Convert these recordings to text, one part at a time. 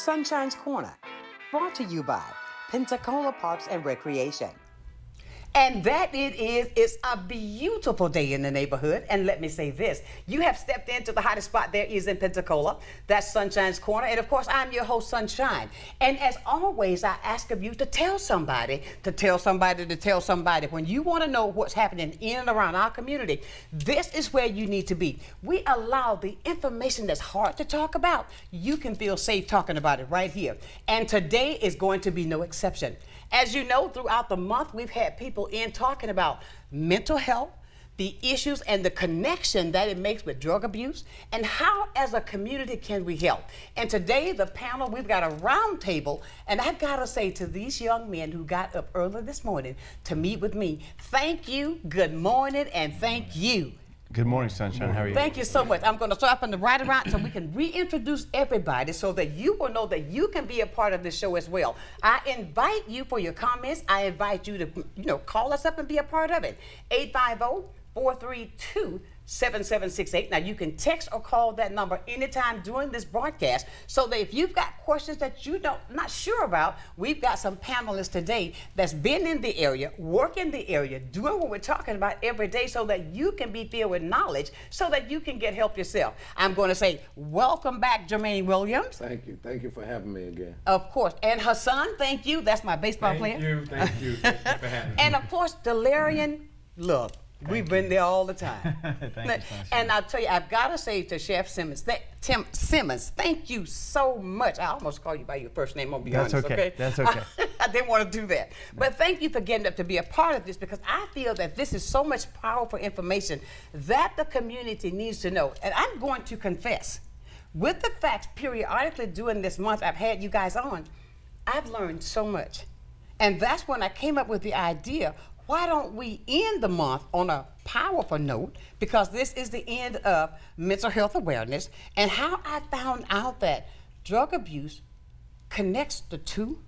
Sunshine's Corner, brought to you by Pensacola Parks and Recreation. And that it is, it's a beautiful day in the neighborhood. And let me say this, you have stepped into the hottest spot there is in Pensacola. That's Sunshine's Corner. And of course, I'm your host, Sonshine. And as always, I ask of you to tell somebody, to tell somebody, to tell somebody. When you want to know what's happening in and around our community, this is where you need to be. We allow the information that's hard to talk about. You can feel safe talking about it right here. And today is going to be no exception. As you know, throughout the month, we've had people in talking about mental health, the issues and the connection that it makes with drug abuse, and how as a community can we help. And today, the panel, we've got a round table, and I've got to say to these young men who got up early this morning to meet with me, thank you, good morning, and thank you. Good morning, Sunshine. How are you? Thank you so much. I'm going to start from the right around so we can reintroduce everybody so that you will know that you can be a part of this show as well. I invite you for your comments. I invite you to, call us up and be a part of it. 850-432-7768. Now, you can text or call that number anytime during this broadcast so that if you've got questions that you not sure about, we've got some panelists today that's been in the area, work in the area, doing what we're talking about every day so that you can be filled with knowledge so that you can get help yourself. I'm going to say, welcome back, Jermaine Williams. Thank you. Thank you for having me again. Of course. And Hassan, thank you. That's my baseball player. Thank you for having me. And of course, Delarian, look. We've been there all the time. Thank you, and I'll tell you, I've got to say to Chef Simmons, Tim Simmons, thank you so much. I almost called you by your first name, I'll be honest, okay? That's okay. I didn't want to do that. But thank you for getting up to be a part of this because I feel that this is so much powerful information that the community needs to know. And I'm going to confess, with the facts periodically during this month I've had you guys on, I've learned so much. And that's when I came up with the idea, why don't we end the month on a powerful note, because this is the end of mental health awareness, and how I found out that drug abuse connects the two.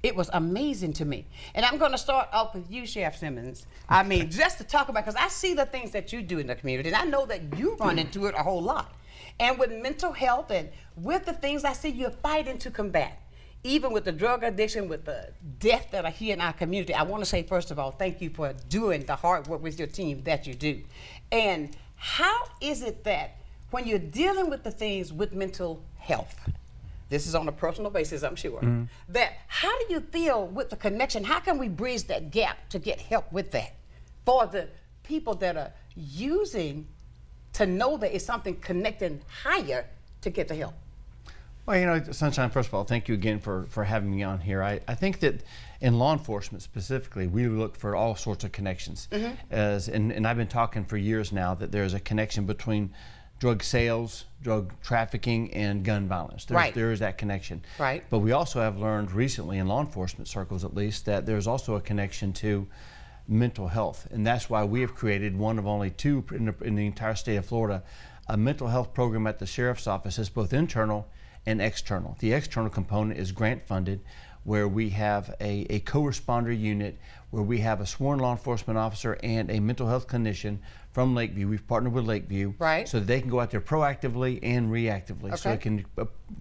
It was amazing to me. And I'm going to start off with you, Chef Simmons. I mean, just to talk about, because I see the things that you do in the community, and I know that you run into it a whole lot. And with mental health and with the things I see you're fighting to combat, even with the drug addiction, with the death that are here in our community, I want to say, first of all, thank you for doing the hard work with your team that you do. And how is it that when you're dealing with the things with mental health, this is on a personal basis, I'm sure, that how do you feel with the connection? How can we bridge that gap to get help with that for the people that are using to know that it's something connecting higher to get the help? Well, Sunshine, first of all, thank you again for having me on here. I think that in law enforcement specifically, we look for all sorts of connections. And I've been talking for years now that there's a connection between drug sales, drug trafficking, and gun violence. There is that connection. Right. But we also have learned recently, in law enforcement circles at least, that there's also a connection to mental health. And that's why we have created one of only two in the entire state of Florida, a mental health program at the sheriff's office that's both internal and external. The external component is grant funded, where we have a co-responder unit where we have a sworn law enforcement officer and a mental health clinician from Lakeview. We've partnered with Lakeview, so that they can go out there proactively and reactively. So it can,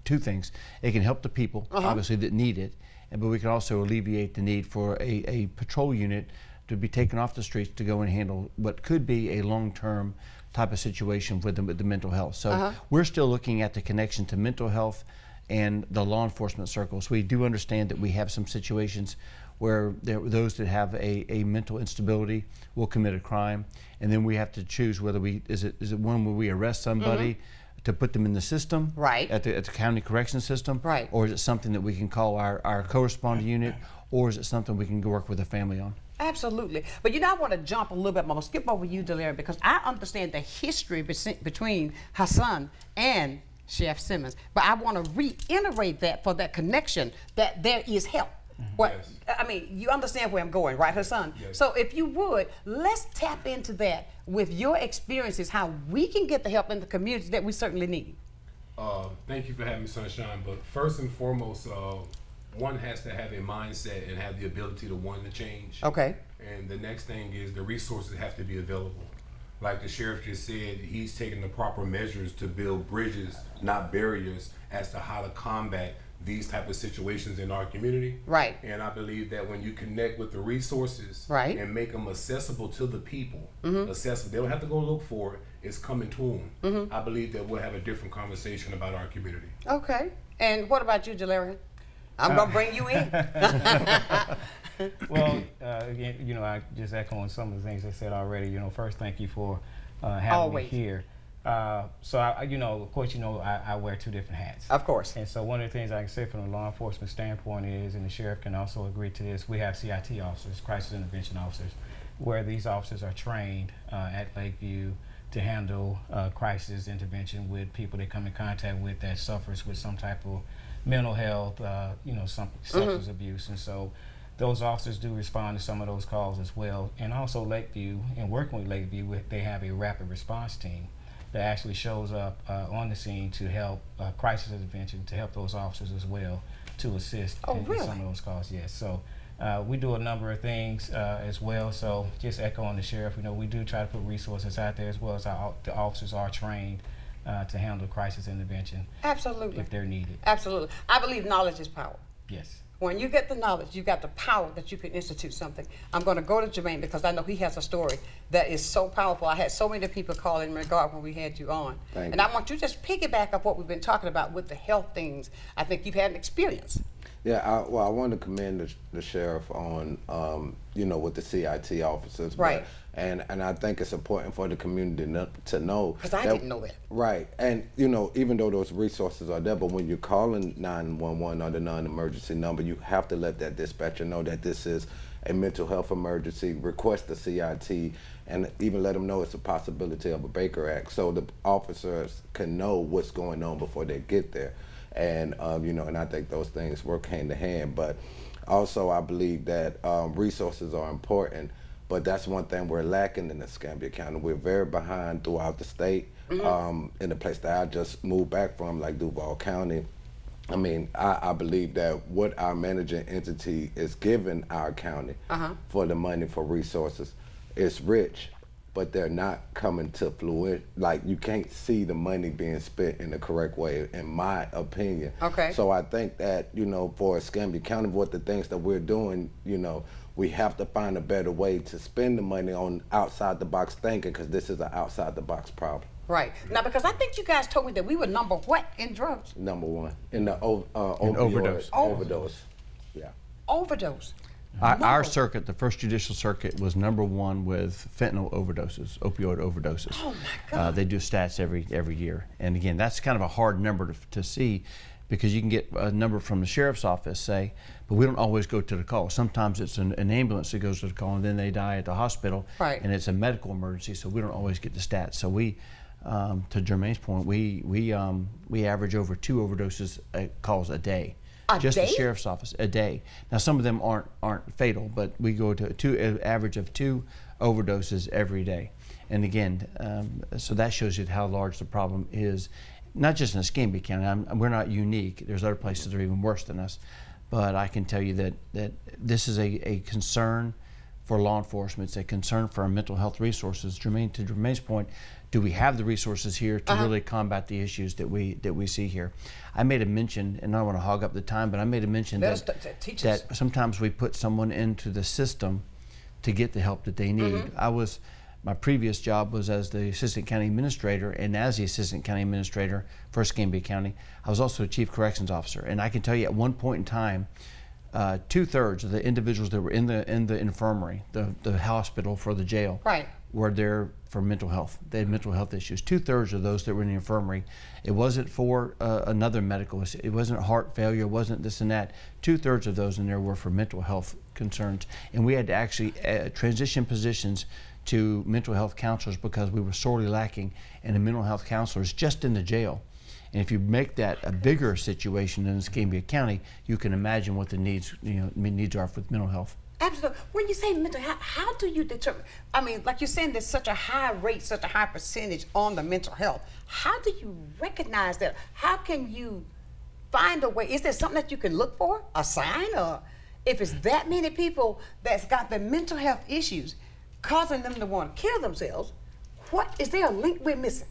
two things, it can help the people, obviously, that need it, but we can also alleviate the need for a patrol unit to be taken off the streets to go and handle what could be a long-term type of situation with the mental health. So we're still looking at the connection to mental health and the law enforcement circles. We do understand that we have some situations where those that have a mental instability will commit a crime, and then we have to choose whether is it one where we arrest somebody to put them in the system, at the county correction system, or is it something that we can call our co-responder unit, or is it something we can go work with a family on? Absolutely. But I want to jump a little bit. I'm going to skip over you, Delarian, because I understand the history between Hassan and Chef Simmons. But I want to reiterate that for that connection, that there is help. Yes. I mean, you understand where I'm going, right, Hassan? Yes. So if you would, let's tap into that with your experiences, how we can get the help in the community that we certainly need. Thank you for having me, Sunshine. But first and foremost, one has to have a mindset and have the ability to want to change. Okay. And the next thing is the resources have to be available. like the sheriff just said, he's taking the proper measures to build bridges, not barriers, as to how to combat these type of situations in our community. Right. And I believe that when you connect with the resources Right. and make them accessible to the people, Mm-hmm. accessible, they don't have to go look for it, it's coming to them. Mm-hmm. I believe that we'll have a different conversation about our community. Okay. And what about you, Delarian? I'm going to bring you in. Well, again, you know, I just echoing some of the things I said already. You know, first, thank you for having Always. me here. So, you know, of course, you know, I wear two different hats. Of course. And so one of the things I can say from a law enforcement standpoint is, and the sheriff can also agree to this, we have CIT officers, crisis intervention officers, where these officers are trained at Lakeview to handle crisis intervention with people they come in contact with that suffers with some type of mental health, you know, some substance abuse. And so those officers do respond to some of those calls as well. And also Lakeview, and working with Lakeview, they have a rapid response team that actually shows up on the scene to help crisis intervention, to help those officers as well to assist in some of those calls. Yes. So we do a number of things as well. So just echoing the sheriff, you know, we do try to put resources out there as well as the officers are trained to handle crisis intervention. Absolutely. If they're needed. Absolutely. I believe knowledge is power. Yes. When you get the knowledge, you got the power that you can institute something. I'm going to go to Jermaine because I know he has a story that is so powerful. I had so many people call in regard when we had you on. Thank and you. I want you to just piggyback up what we've been talking about with the health things. I think you've had an experience. Yeah, I want to commend the sheriff on, you know, with the CIT officers. but- Right. And I think it's important for the community to know. Because I didn't know that. Right. And, you know, even though those resources are there, but when you're calling 911 or the non-emergency number, you have to let that dispatcher know that this is a mental health emergency, request the CIT, and even let them know it's a possibility of a Baker Act so the officers can know what's going on before they get there. And, you know, and I think those things work hand in hand. But also I believe that resources are important. But that's one thing we're lacking in Escambia County. We're very behind throughout the state. In the place that I just moved back from, like Duval County, I mean, I believe that what our managing entity is giving our county for the money for resources is rich, but they're not coming to fluid. Like, you can't see the money being spent in the correct way, in my opinion. Okay. So I think that, you know, for Escambia County, what the things that we're doing, you know, we have to find a better way to spend the money on outside the box thinking, because this is an outside the box problem. Right. Now, because I think you guys told me that we were number what in drugs? Number one in the overdose. Overdose. Yeah. Overdose. Our circuit, the First Judicial Circuit, was #1 with fentanyl overdoses, opioid overdoses. Oh my God. They do stats every year, and again, that's kind of a hard number to see, because you can get a number from the sheriff's office, say, but we don't always go to the call. Sometimes it's an ambulance that goes to the call, and then they die at the hospital, Right. and it's a medical emergency, so we don't always get the stats. So we, to Jermaine's point, we average over 2 overdoses calls a day. Just day? the sheriff's office a day. Now some of them aren't fatal, but we go to an average of 2 overdoses every day. And again, so that shows you how large the problem is. Not just in Escambia County. We're not unique. There's other places that are even worse than us. But I can tell you that this is a concern for law enforcement. It's a concern for our mental health resources. Jermaine, to Jermaine's point, do we have the resources here to really combat the issues that we see here? I made a mention, and I don't want to hog up the time, but I made a mention Teach us. that sometimes we put someone into the system to get the help that they need. My previous job was as the assistant county administrator, and as the assistant county administrator for Escambia County, I was also a chief corrections officer. And I can tell you, at one point in time, 2/3 of the individuals that were in the infirmary, the hospital for the jail, Right. were there for mental health. They had mental health issues. 2/3 of those that were in the infirmary, it wasn't for another medical issue. It wasn't heart failure. It wasn't this and that. 2/3 of those in there were for mental health concerns, and we had to actually transition positions to mental health counselors because we were sorely lacking in the mental health counselors just in the jail. And if you make that a bigger situation in Escambia County, you can imagine what the needs are for mental health. Absolutely. When you say mental health, how do you determine? I mean, like you're saying, there's such a high rate, such a high percentage on the mental health. How do you recognize that? How can you find a way? Is there something that you can look for? A sign? Or if it's that many people that's got the mental health issues causing them to want to kill themselves, What is there a link we're missing?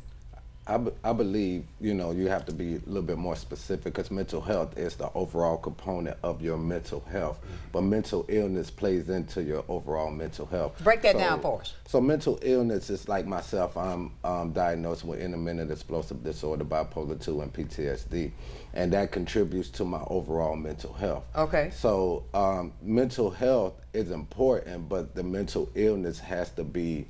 I believe, you know, you have to be a little bit more specific because mental health is the overall component of your mental health. But mental illness plays into your overall mental health. Break that down for us. So mental illness is like myself. I'm diagnosed with intermittent explosive disorder, bipolar 2, and PTSD. And that contributes to my overall mental health. Okay. So mental health is important, but the mental illness has to be,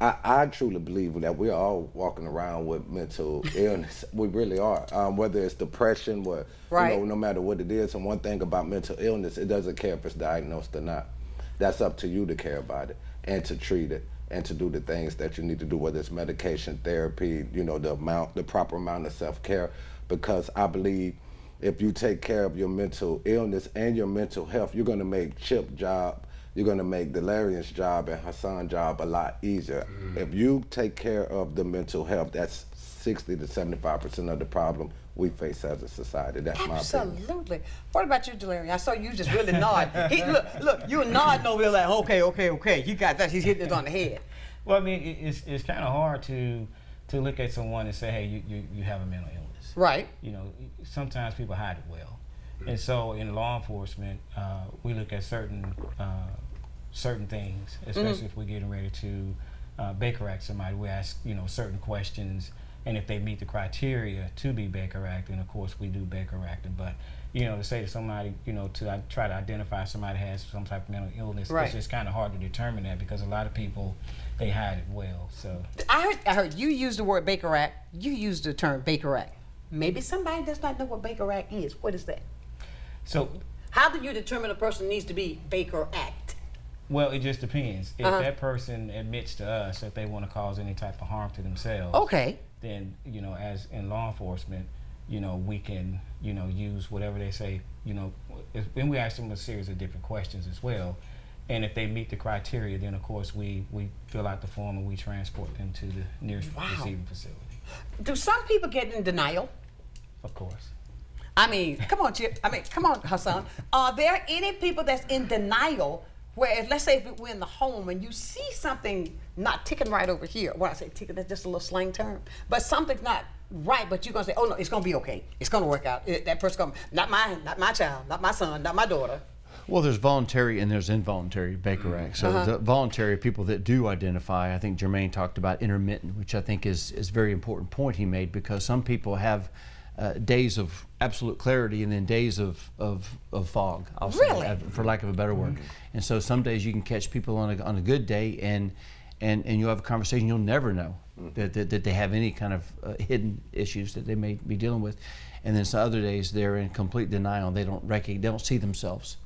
I truly believe that we're all walking around with mental illness. We really are. Whether it's depression, you know, no matter what it is. And one thing about mental illness, it doesn't care if it's diagnosed or not. That's up to you to care about it and to treat it and to do the things that you need to do, whether it's medication, therapy, you know, the proper amount of self-care. Because I believe if you take care of your mental illness and your mental health, you're going to make Chip's job, you're going to make Delarian's job and Hassan's job a lot easier. If you take care of the mental health, that's 60 to 75% of the problem we face as a society. That's my opinion. Absolutely. What about you, Delarian? I saw you just really nod. Look, you were nodding over there like, okay. You got that. He's hitting it on the head. Well, I mean, it's kind of hard to look at someone and say, hey, you have a mental illness. Right. You know, sometimes people hide it well. And so in law enforcement, we look at certain things, especially if we're getting ready to Baker Act somebody. We ask, you know, certain questions, and if they meet the criteria to be Baker Act, then of course we do Baker Acting. But, you know, to say to somebody, you know, to try to identify somebody has some type of mental illness, it's just kind of hard to determine that because a lot of people, they hide it well. So I heard you use the word Baker Act. You used the term Baker Act. Maybe somebody does not know what Baker Act is. What is that? So how do you determine a person needs to be Baker Act? Well, it just depends. If that person admits to us that they want to cause any type of harm to themselves, then, you know, as in law enforcement, you know, we can, you know, use whatever they say, you know, and we ask them a series of different questions as well. And if they meet the criteria, then of course we fill out the form and we transport them to the nearest receiving facility. Do some people get in denial? Of course. I mean, come on, Chip. I mean, come on, Hassan. Are there any people that's in denial where, let's say if we're in the home and you see something not ticking right over here, when I say ticking, that's just a little slang term, but something's not right, but you're going to say, oh no, it's going to be okay. It's going to work out. That person's going to, not my child, not my son, not my daughter. Well, there's voluntary and there's involuntary Baker Act. So the voluntary people that do identify, I think Jermaine talked about intermittent, which I think is a very important point he made, because some people have days of absolute clarity and then days of fog, I'll say, for lack of a better word. And so some days you can catch people on a good day and you'll have a conversation, you'll never know that they have any kind of hidden issues that they may be dealing with. And then some other days they're in complete denial, they don't see themselves.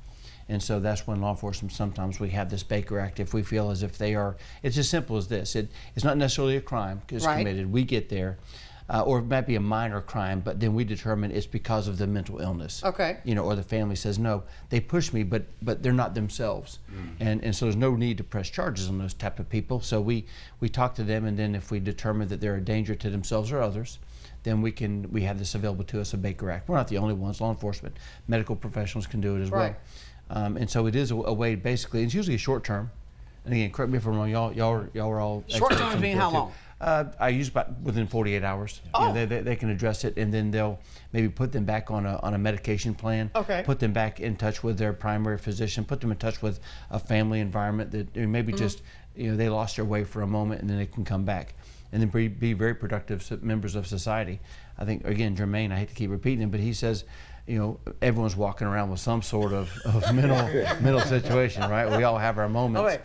And so that's when law enforcement, sometimes we have this Baker Act if we feel as if they are, it's as simple as this. It's not necessarily a crime because it's committed. We get there. Or it might be a minor crime, but then we determine it's because of the mental illness. Okay. You know, or the family says, no, they pushed me, but they're not themselves. And so there's no need to press charges on those type of people. So we talk to them, and then if we determine that they're a danger to themselves or others, then we have this available to us, a Baker Act. We're not the only ones. Law enforcement, medical professionals can do it as well. And so it is a way, basically, it's usually a short term. And again, correct me if I'm wrong, y'all are all short term being how long? I use about within 48 hours. Oh. You know, they can address it, and then they'll maybe put them back on a medication plan. Okay. Put them back in touch with their primary physician. Put them in touch with a family environment that maybe just they lost their way for a moment, and then they can come back, and then be very productive members of society. I think again, Jermaine, I hate to keep repeating it, but he says, you know, everyone's walking around with some sort of mental situation, right? We all have our moments.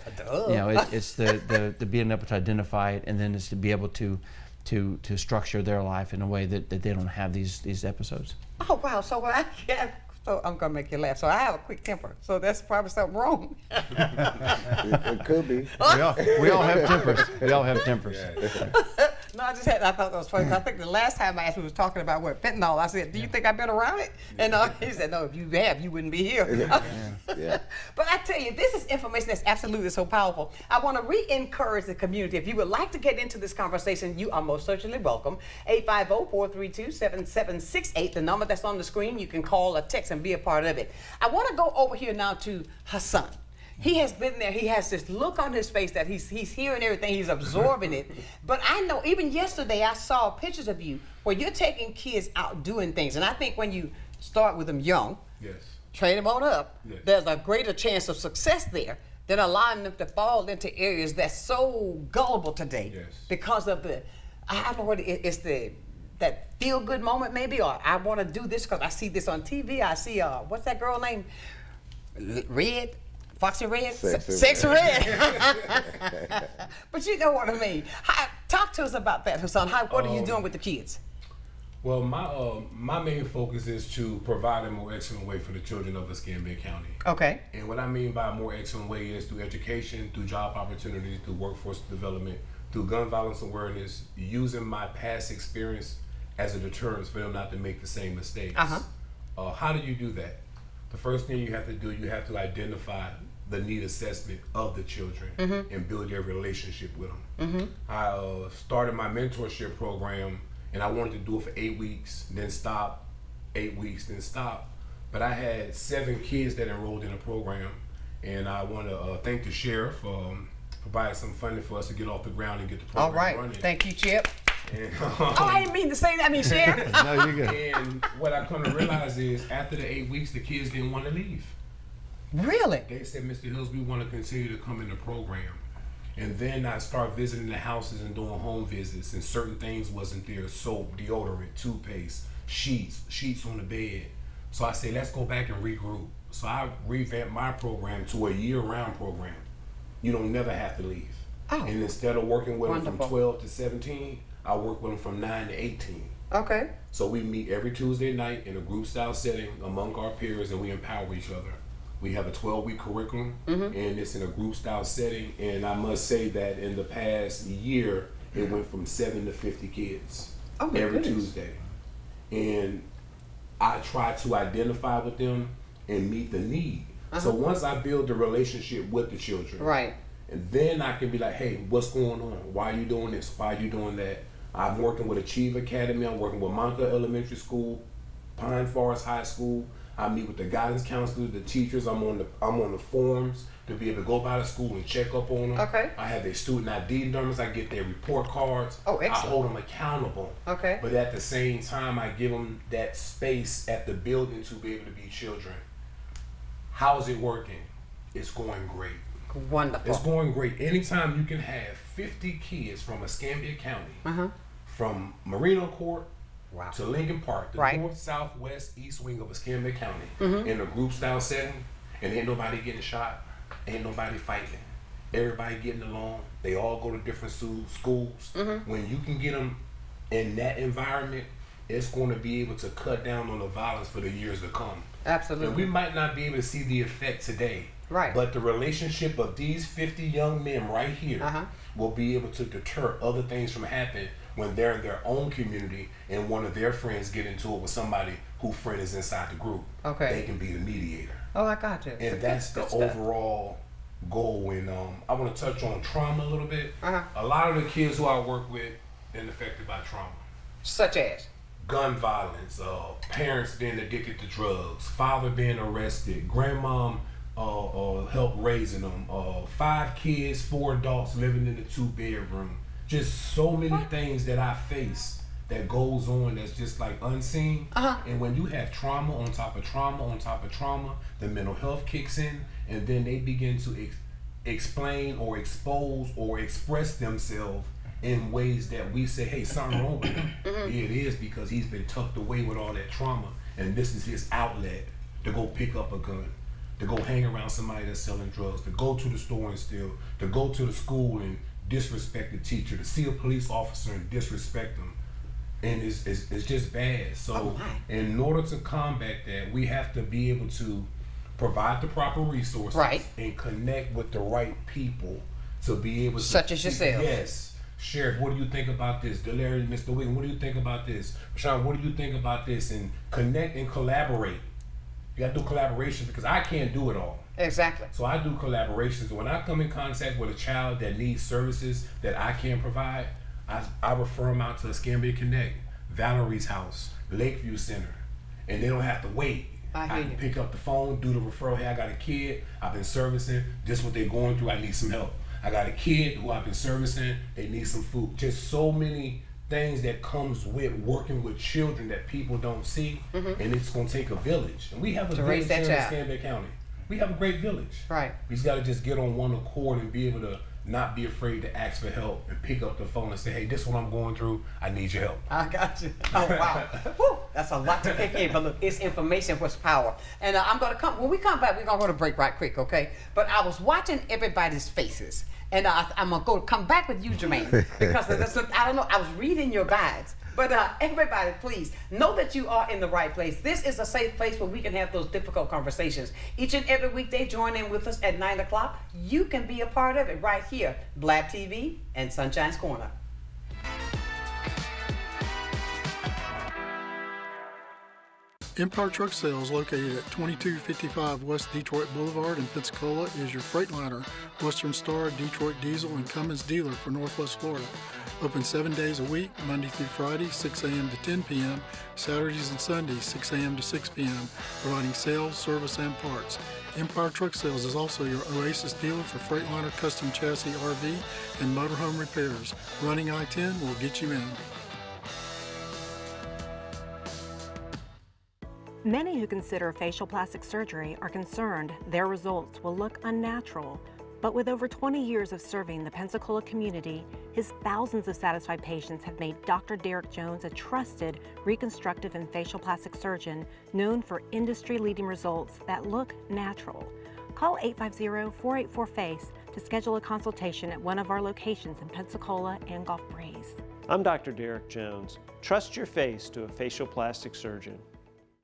You know, it's the being able to identify it, and then it's to be able to structure their life in a way that they don't have these episodes. Oh wow! So when so I'm gonna make you laugh. So I have a quick temper. So that's probably something wrong. It could be. We all have tempers. We all have tempers. No, I thought that was funny. I think the last time I asked, we was talking about fentanyl. I said, "Do you think I've been around it?" And he said, "No, if you have, you wouldn't be here." But I tell you, this is information that's absolutely so powerful. I want to re-encourage the community. If you would like to get into this conversation, you are most certainly welcome. 850-432-7768, the number that's on the screen. You can call or text and be a part of it. I want to go over here now to Hassan. He has been there. He has this look on his face that he's hearing everything. He's absorbing it. But I know, even yesterday, I saw pictures of you where you're taking kids out doing things. And I think when you start with them young, Yes. train them on up, Yes. there's a greater chance of success there than allowing them to fall into areas that's so gullible today. Yes. Because of I don't know what it's that feel good moment maybe, or I want to do this because I see this on TV. I see what's that girl name? Red. Foxy Red? Sexy Red. But you know what I mean. Talk to us about that, Hassan. What are you doing with the kids? Well, my main focus is to provide a more excellent way for the children of Escambia County. Okay. And what I mean by a more excellent way is through education, through job opportunities, through workforce development, through gun violence awareness, using my past experience as a deterrent for them not to make the same mistakes. How do you do that? The first thing you have to do, you have to identify the need assessment of the children and build your relationship with them. I started my mentorship program, and I wanted to do it for 8 weeks, then stop, 8 weeks, then stop. But I had 7 kids that enrolled in the program, and I want to thank the sheriff for providing some funding for us to get off the ground and get the program running. All right. Thank you, Chip. And, I didn't mean to say that. I mean, Sheriff. No, you're good. and what I come to realize is after the 8 weeks, the kids didn't want to leave. Really? They said, Mr. Hills, we want to continue to come in the program. And then I start visiting the houses and doing home visits, and certain things wasn't there: soap, deodorant, toothpaste, sheets on the bed. So I say, let's go back and regroup. So I revamped my program to a year-round program. You don't never have to leave. Oh. And instead of working with them Wonderful. from 12 to 17, I work with them from 9 to 18. Okay. So we meet every Tuesday night in a group-style setting among our peers, and we empower each other. We have a 12-week curriculum, and it's in a group-style setting. And I must say that in the past year, it went from 7 to 50 kids every Tuesday. And I try to identify with them and meet the need. So once I build the relationship with the children, Right. and then I can be like, hey, what's going on? Why are you doing this? Why are you doing that? I'm working with Achieve Academy. I'm working with Monica Elementary School, Pine Forest High School. I meet with the guidance counselors, the teachers. I'm on the forums to be able to go by the school and check up on them. Okay. I have their student ID numbers. I get their report cards. Oh, excellent. I hold them accountable. Okay. But at the same time, I give them that space at the building to be able to be children. How's it working? It's going great. Wonderful. It's going great. Anytime you can have 50 kids from Escambia County, from Marino Corp Wow. to Lincoln Park, the Right. north, south, west, east wing of Escambia County, in a group style setting, and ain't nobody getting shot, ain't nobody fighting. Everybody getting along. They all go to different schools. When you can get them in that environment, it's going to be able to cut down on the violence for the years to come. Absolutely. And we might not be able to see the effect today. Right. But the relationship of these 50 young men right here will be able to deter other things from happening when they're in their own community and one of their friends get into it with somebody whose friend is inside the group. Okay. They can be the mediator. Oh, I got you. And that's the Good stuff. overall goal. And I want to touch on trauma a little bit. Uh-huh. A lot of the kids who I work with been affected by trauma. Such as? Gun violence, parents being addicted to drugs, father being arrested, grandmom help raising them, 5 kids, 4 adults living in a 2-bedroom. Just so many things that I face that goes on that's just like unseen. And when you have trauma on top of trauma on top of trauma, the mental health kicks in, and then they begin to explain or expose or express themselves in ways that we say, hey, something wrong with him. Yeah, it is, because he's been tucked away with all that trauma, and this is his outlet to go pick up a gun, to go hang around somebody that's selling drugs, to go to the store and steal, to go to the school and disrespect the teacher, to see a police officer and disrespect them. And it's just bad. So in order to combat that, we have to be able to provide the proper resources and connect with the right people to be able to... Such as yourself. Yes. Sheriff, what do you think about this? Delarian, Mr. Wiggins, what do you think about this? Sean, what do you think about this? And connect and collaborate. You got to do collaboration, because I can't do it all. Exactly. So I do collaborations. When I come in contact with a child that needs services that I can't provide, I refer them out to Escambia Connect, Valerie's house, Lakeview Center, and they don't have to wait. I I hear can you. pick up the phone, do the referral. Hey, I got a kid, I've been servicing, this is what they're going through, I need some help. I got a kid who I've been servicing, they need some food. Just so many things that comes with working with children that people don't see, and it's gonna take a village. And we have a To raise village that here in child. Escambia County. We have a great village. Right. We just gotta just get on one accord and be able to not be afraid to ask for help and pick up the phone and say, hey, this is what I'm going through, I need your help. I got you. Oh, wow. Woo, that's a lot to take in, but look, it's information was power. And I'm going to come, when we come back, we're going to go to break right quick, okay? But I was watching everybody's faces, and I'm going to come back with you, Jermaine, because I don't know, I was reading your guides. But everybody, please, know that you are in the right place. This is a safe place where we can have those difficult conversations. Each and every weekday, join in with us at 9 o'clock. You can be a part of it right here, Blab TV and Sunshine's Corner. Empire Truck Sales, located at 2255 West Detroit Boulevard in Pensacola, is your Freightliner, Western Star, Detroit Diesel, and Cummins dealer for Northwest Florida. Open 7 days a week, Monday through Friday, 6 a.m. to 10 p.m., Saturdays and Sundays, 6 a.m. to 6 p.m., providing sales, service, and parts. Empire Truck Sales is also your Oasis dealer for Freightliner custom chassis RV and motorhome repairs. Running I-10 will get you in. Many who consider facial plastic surgery are concerned their results will look unnatural. But with over 20 years of serving the Pensacola community, his thousands of satisfied patients have made Dr. Derek Jones a trusted reconstructive and facial plastic surgeon known for industry-leading results that look natural. Call 850-484-FACE to schedule a consultation at one of our locations in Pensacola and Gulf Breeze. I'm Dr. Derek Jones. Trust your face to a facial plastic surgeon.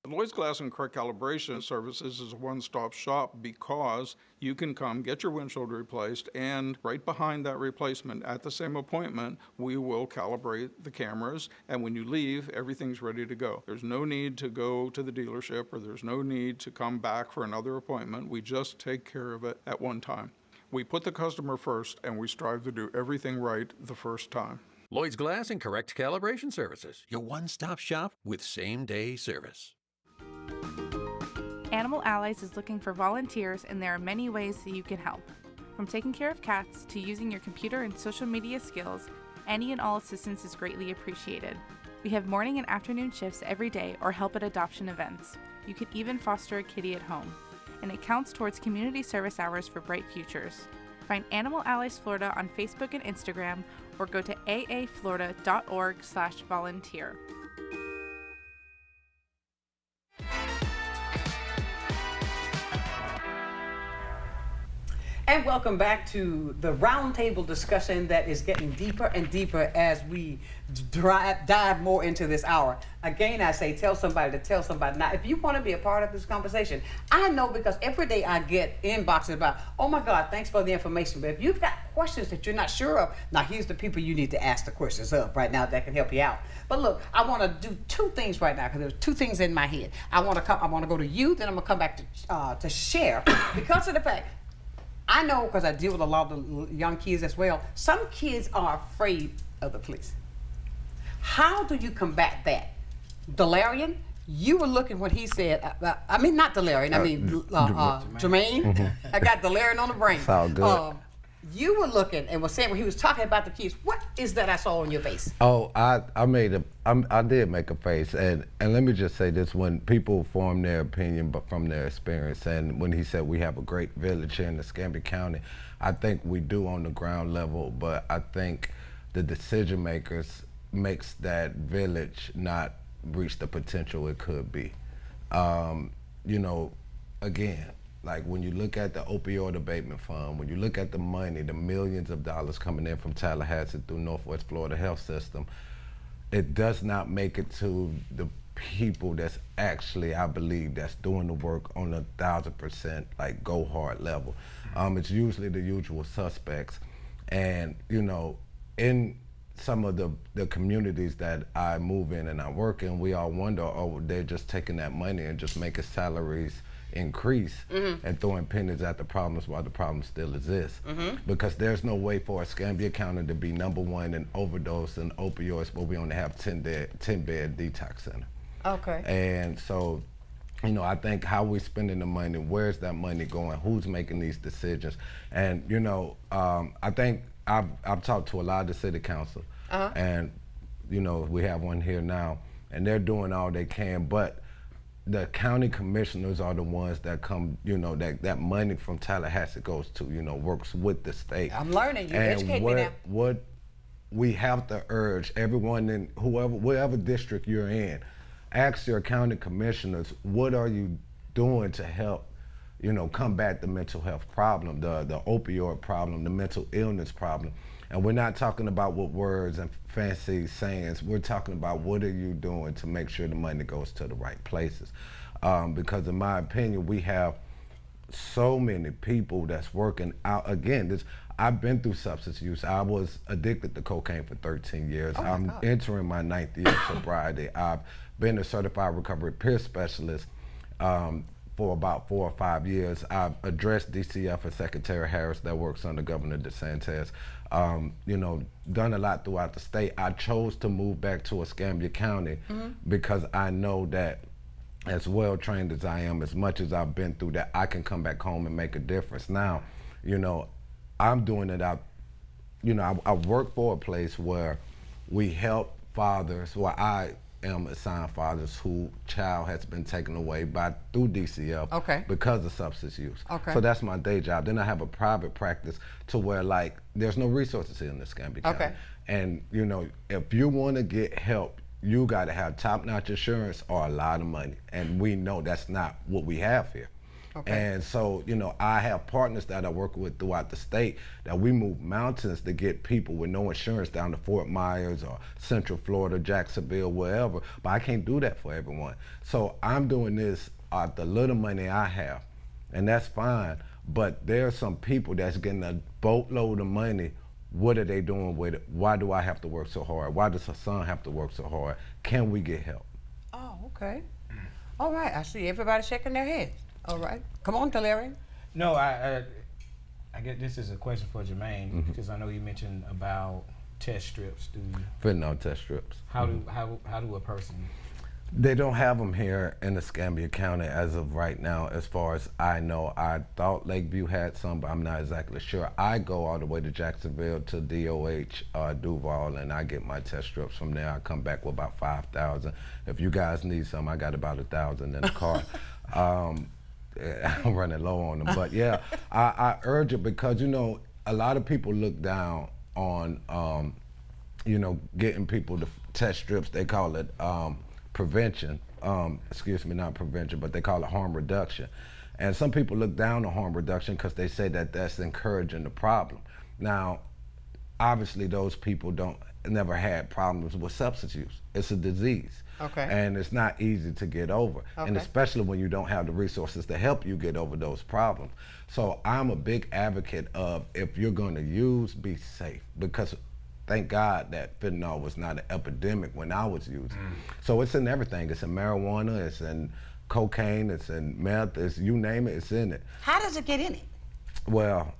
Lloyd's Glass and Correct Calibration Services is a one-stop shop because you can come get your windshield replaced, and right behind that replacement at the same appointment, we will calibrate the cameras, and when you leave, everything's ready to go. There's no need to go to the dealership, or there's no need to come back for another appointment. We just take care of it at one time. We put the customer first, and we strive to do everything right the first time. Lloyd's Glass and Correct Calibration Services, your one-stop shop with same-day service. Animal Allies is looking for volunteers, and there are many ways that you can help. From taking care of cats to using your computer and social media skills, any and all assistance is greatly appreciated. We have morning and afternoon shifts every day or help at adoption events. You can even foster a kitty at home. And it counts towards community service hours for bright futures. Find Animal Allies Florida on Facebook and Instagram, or go to aaflorida.org/volunteer. And welcome back to the roundtable discussion that is getting deeper and deeper as we dive more into this hour. Again, I say tell somebody to tell somebody. Now, if you want to be a part of this conversation, I know because every day I get inboxes about, oh my God, thanks for the information. But if you've got questions that you're not sure of, now here's the people you need to ask the questions of right now that can help you out. But look, I want to do two things right now because there's two things in my head. I want to go to you, then I'm going to come back to share because of the fact. I know because I deal with a lot of the young kids as well. Some kids are afraid of the police. How do you combat that? Delarian, you were looking when he said, I mean, not Delarian, I mean, Jermaine. Mm-hmm. I got Delarian on the brain. It's all good. You were looking and was saying when he was talking about the kids, what is that I saw on your face? Oh, I did make a face, and let me just say this: when people form their opinion but from their experience, and when he said we have a great village here in Escambia County, I think we do on the ground level, but I think the decision makers makes that village not reach the potential it could be. You know, again, like when you look at the opioid abatement fund, when you look at the money, the millions of dollars coming in from Tallahassee through Northwest Florida health system, it does not make it to the people that's actually, I believe, that's doing the work on 1,000% like go hard level. It's usually the usual suspects. And you know, in some of the communities that I move in and I work in, we all wonder, oh, they're just taking that money and just making salaries increase and throwing pennies at the problems while the problems still exist. Because there's no way for Escambia County to be #1 in overdose and opioids, but we only have 10-bed detox center. Okay. And so You know, I think how we spending the money, where's that money going, who's making these decisions, and you know, I think I've talked to a lot of the city council, and you know, we have one here now, and they're doing all they can, but the county commissioners are the ones that come, you know, that money from Tallahassee goes to, you know, works with the state. I'm learning. You educate me now. What we have to urge everyone in whatever district you're in, ask your county commissioners, what are you doing to help, you know, combat the mental health problem, the opioid problem, the mental illness problem. And we're not talking about with words and fancy sayings. We're talking about what are you doing to make sure the money goes to the right places. Because in my opinion, we have so many people that's working out. Again, I've been through substance use. I was addicted to cocaine for 13 years. I'm entering my 9th year of sobriety. I've been a certified recovery peer specialist for about 4 or 5 years. I've addressed DCF and Secretary Harris that works under Governor DeSantis. You know, done a lot throughout the state. I chose to move back to Escambia County because I know that as well trained as I am, as much as I've been through that, I can come back home and make a difference. Now, you know, I'm doing it out, you know, I work for a place where we help fathers, where I am assigned fathers whose child has been taken away through DCF because of substance use. So that's my day job. Then I have a private practice to where, like, there's no resources here in Escambia County. And, you know, if you want to get help, you got to have top-notch insurance or a lot of money. And we know that's not what we have here. And so, you know, I have partners that I work with throughout the state that we move mountains to get people with no insurance down to Fort Myers or Central Florida, Jacksonville, wherever. But I can't do that for everyone. So I'm doing this the little money I have, and that's fine. But there are some people that's getting a boatload of money. What are they doing with it? Why do I have to work so hard? Why does Hassan have to work so hard? Can we get help? Oh, okay. All right, I see everybody shaking their heads. All right, come on, Delarian. No, I get this is a question for Jermaine because I know you mentioned about test strips. Fentanyl test strips. How do a person? They don't have them here in Escambia County as of right now, as far as I know. I thought Lakeview had some, but I'm not exactly sure. I go all the way to Jacksonville to DOH Duval, and I get my test strips from there. I come back with about 5,000. If you guys need some, I got about 1,000 in the car. I'm running low on them, but yeah, I urge it because, you know, a lot of people look down on, you know, getting people to test strips. They call it prevention, excuse me, not prevention, but they call it harm reduction. And some people look down on harm reduction because they say that that's encouraging the problem. Now, obviously those people never had problems with substance use. It's a disease. And it's not easy to get over. And especially when you don't have the resources to help you get over those problems. So I'm a big advocate of, if you're going to use, be safe, because thank God that fentanyl was not an epidemic when I was using. So it's in everything. It's in marijuana, it's in cocaine, it's in meth, it's, you name it, it's in it. How does it get in it? Well,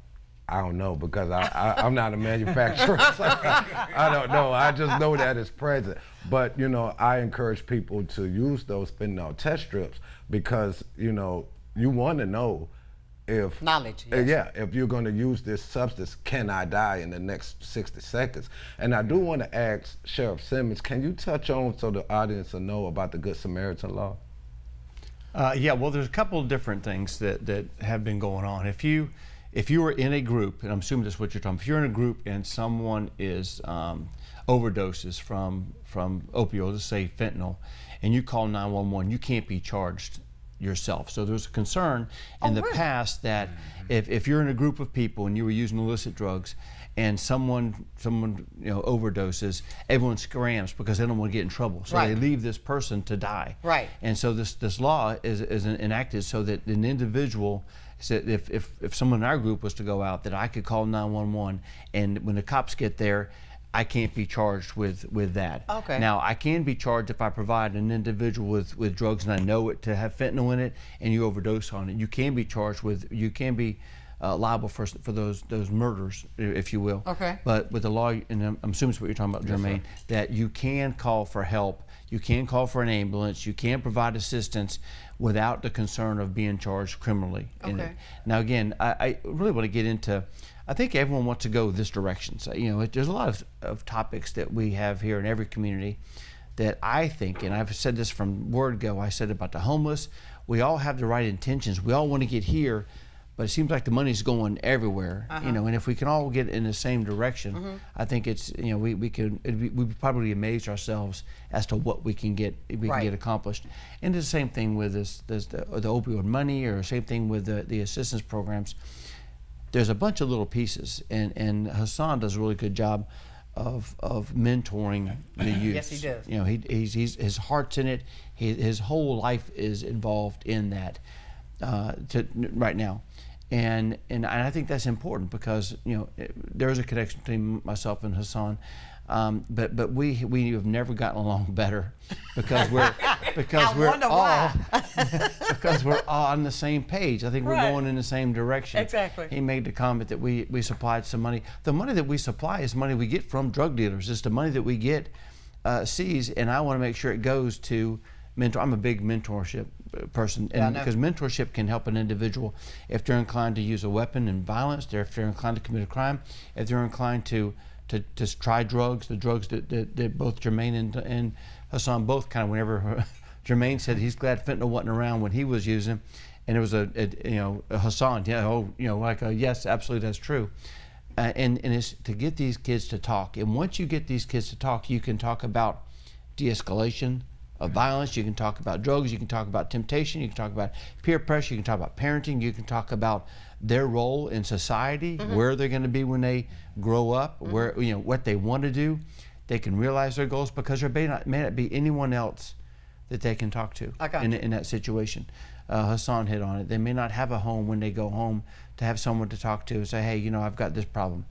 I don't know, because I'm not a manufacturer. So I don't know. I just know that it's present. But, you know, I encourage people to use those fentanyl test strips because, you know, you want to know if... Knowledge, yes. Yeah, if you're going to use this substance, can I die in the next 60 seconds? And I do want to ask Sheriff Simmons, can you touch on, so the audience will know, about the Good Samaritan law? Yeah, well, there's a couple of different things that have been going on. If you are in a group, and I'm assuming that's what you're talking about, if you're in a group and someone is overdoses from opioids, let's say fentanyl, and you call 911, you can't be charged yourself. So there's a concern in the past that if you're in a group of people and you were using illicit drugs and someone you know overdoses, everyone scrams because they don't want to get in trouble. So they leave this person to die. And so this law is enacted so that an individual, so if someone in our group was to go out, that I could call 911, and when the cops get there, I can't be charged with that. Now, I can be charged if I provide an individual with drugs and I know it to have fentanyl in it, and you overdose on it. You can be charged with, you can be liable for those murders, if you will. Okay. But with the law, and I'm assuming it's what you're talking about, Jermaine, that you can call for help, you can call for an ambulance, you can provide assistance without the concern of being charged criminally. Okay. Now again, I really want to get into, I think everyone wants to go this direction. So, you know, there's a lot of topics that we have here in every community that I think, and I've said this from word go, I said about the homeless, we all have the right intentions. We all want to get here, but it seems like the money's going everywhere, you know, and if we can all get in the same direction, I think it's, you know, we'd probably amaze ourselves as to what we can get accomplished. And it's the same thing with the opioid money, or same thing with the assistance programs. There's a bunch of little pieces, and Hassan does a really good job of mentoring the youth. Yes, he does. You know, he's his heart's in it. His whole life is involved in that right now, and I think that's important because, you know, there is a connection between myself and Hassan. But we have never gotten along better because we're all on the same page. I think we're going in the same direction. Exactly. He made the comment that we supplied some money. The money that we supply is money we get from drug dealers. It's the money that we get seized, and I want to make sure it goes to mentor. I'm a big mentorship person, and because mentorship can help an individual if they're inclined to use a weapon and violence, if they're inclined to commit a crime, if they're inclined to try drugs, the drugs that both Jermaine and Hassan both kind of, whenever Jermaine said he's glad fentanyl wasn't around when he was using, and it was Hassan, yes, absolutely, that's true. And it's to get these kids to talk. And once you get these kids to talk, you can talk about de-escalation of violence, you can talk about drugs, you can talk about temptation, you can talk about peer pressure, you can talk about parenting, you can talk about their role in society, where they're going to be when they grow up, where, you know, what they want to do. They can realize their goals because there may not be anyone else that they can talk to in that situation. Hassan hit on it. They may not have a home when they go home to have someone to talk to and say, hey, you know, I've got this problem.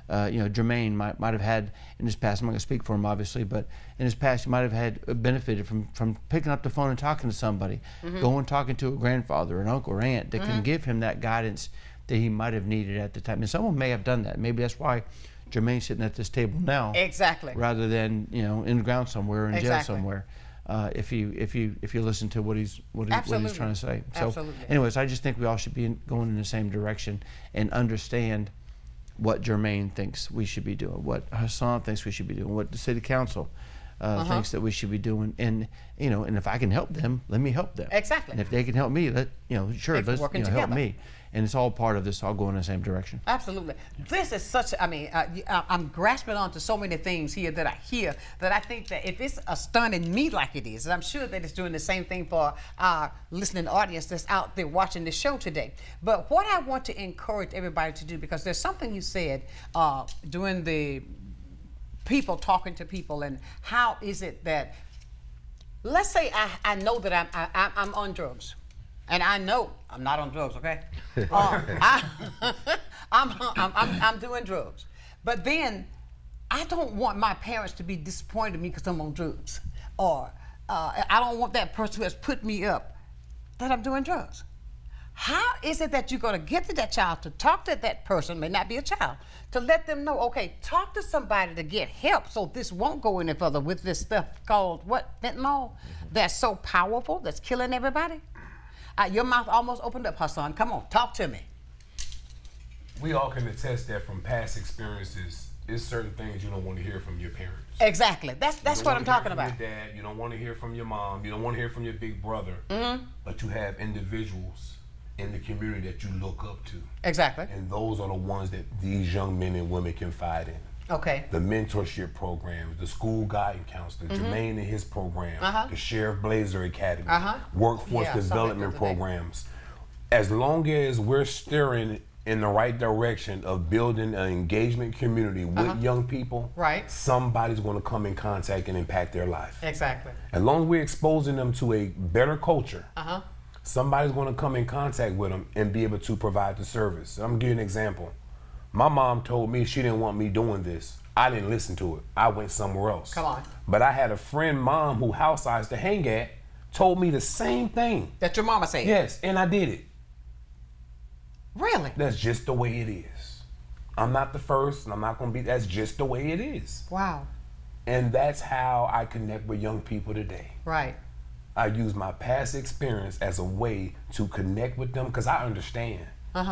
You know, Jermaine might have had in his past, I'm not going to speak for him obviously, but in his past he might have had benefited from picking up the phone and talking to somebody, going talking to a grandfather, an uncle or aunt that can give him that guidance that he might have needed at the time. And someone may have done that. Maybe that's why Jermaine's sitting at this table now. Exactly. Rather than, you know, in the ground somewhere or in jail somewhere. If you listen to what he's trying to say. So, anyways, I just think we all should be going in the same direction and understand what Jermaine thinks we should be doing, what Hassan thinks we should be doing, what the city council thinks that we should be doing, and, you know, and if I can help them, let me help them. Exactly. And if they can help me, let's help me. And it's all part of this, all going in the same direction. Absolutely. This is such, I'm grasping onto so many things here that I hear that I think that if it's stunning me like it is, and I'm sure that it's doing the same thing for our listening audience that's out there watching the show today. But what I want to encourage everybody to do, because there's something you said during the people talking to people, and how is it that, let's say I know that I'm on drugs. And I know I'm not on drugs, okay? I'm doing drugs. But then I don't want my parents to be disappointed in me because I'm on drugs. Or I don't want that person who has put me up that I'm doing drugs. How is it that you're going to get to that child to talk to that person, may not be a child, to let them know, okay, talk to somebody to get help so this won't go any further with this stuff called, what, fentanyl? That's so powerful, that's killing everybody? Your mouth almost opened up, Hassan. Come on, talk to me. We all can attest that from past experiences, there's certain things you don't want to hear from your parents. Exactly. That's what I'm talking about. Your dad, you don't want to hear from your mom, you don't want to hear from your big brother, but you have individuals in the community that you look up to. Exactly. And those are the ones that these young men and women confide in. Okay. The mentorship programs, the school guidance counselor, Jermaine and his program, the Sheriff Blazer Academy, workforce development programs. As long as we're steering in the right direction of building an engagement community with young people, somebody's going to come in contact and impact their life. Exactly. As long as we're exposing them to a better culture, somebody's going to come in contact with them and be able to provide the service. I'm going to give you an example. My mom told me she didn't want me doing this. I didn't listen to it. I went somewhere else. Come on. But I had a friend, mom, who house I used to hang at, told me the same thing. That your mama said? Yes, and I did it. Really? That's just the way it is. I'm not the first, and I'm not going to be. That's just the way it is. Wow. And that's how I connect with young people today. Right. I use my past experience as a way to connect with them because I understand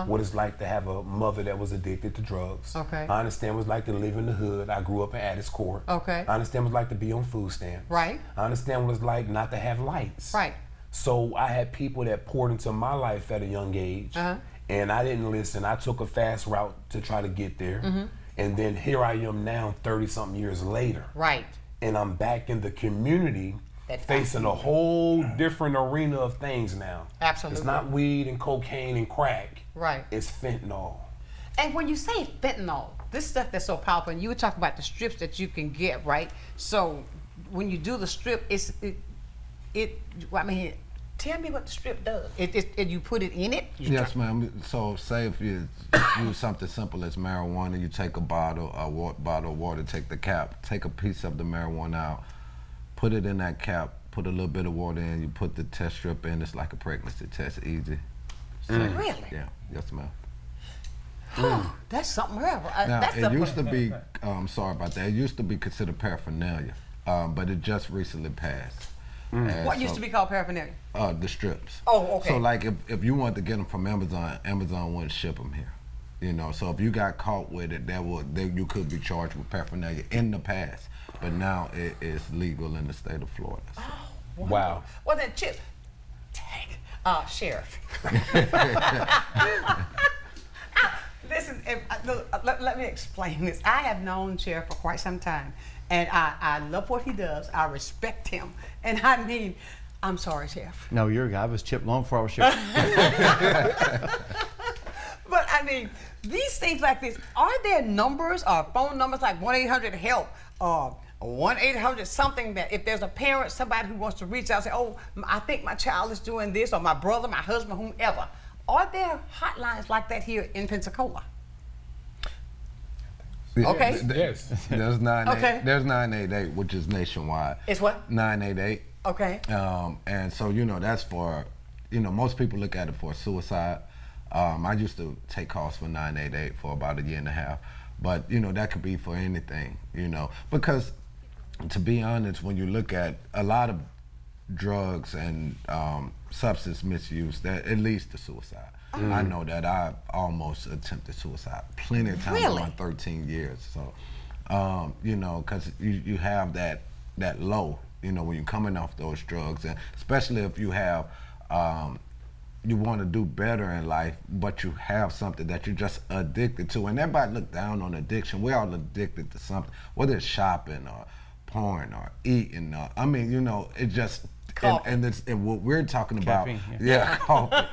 what it's like to have a mother that was addicted to drugs. Okay. I understand what it's like to live in the hood. I grew up in Addis Corp. Okay. I understand what it's like to be on food stamps. Right. I understand what it's like not to have lights. Right. So I had people that poured into my life at a young age, and I didn't listen. I took a fast route to try to get there. And then here I am now, 30-something years later. Right. And I'm back in the community facing a whole different arena of things now. Absolutely. It's not weed and cocaine and crack. Right. It's fentanyl. And when you say fentanyl, this stuff that's so powerful, and you were talking about the strips that you can get, right? So when you do the strip, I mean, tell me what the strip does. You put it in it? Yes, ma'am. So say if you use something simple as marijuana, you take a bottle of water, take the cap, take a piece of the marijuana out, put it in that cap, put a little bit of water in, you put the test strip in, it's like a pregnancy test, easy. Really? Yeah, yes, ma'am. That's something else. Now, it used to be, sorry about that, it used to be considered paraphernalia, but it just recently passed. What used to be called paraphernalia? The strips. Oh, okay. So like if you wanted to get them from Amazon, Amazon wouldn't ship them here. You know, so if you got caught with it, you could be charged with paraphernalia in the past. But now it is legal in the state of Florida. So. Oh, wow. Well then, Chip, Sheriff. Listen, let me explain this. I have known Sheriff for quite some time, and I love what he does. I respect him, and I mean, I'm sorry, Sheriff. No, you're a guy. I was Chip long before I was Sheriff. But I mean, these things like this, are there numbers or phone numbers like 1-800-HELP or 1-800 something that if there's a parent, somebody who wants to reach out and say, oh, I think my child is doing this, or my brother, my husband, whomever. Are there hotlines like that here in Pensacola? Okay. Yes. There's 988, which is nationwide. It's what? 988. Okay. And so, you know, that's for, you know, most people look at it for suicide. I used to take calls for 988 for about 1.5 years. But, you know, that could be for anything, you know. Because, to be honest, when you look at a lot of drugs and substance misuse, that it leads to suicide. I know that I almost attempted suicide plenty of times in my 13 years. So, you know, because you have that low, you know, when you're coming off those drugs, and especially if you have, you want to do better in life, but you have something that you're just addicted to. And everybody look down on addiction. We're all addicted to something, whether it's shopping or porn or eating. I mean, you know, it just, and what we're talking about, Caffeine, coffee.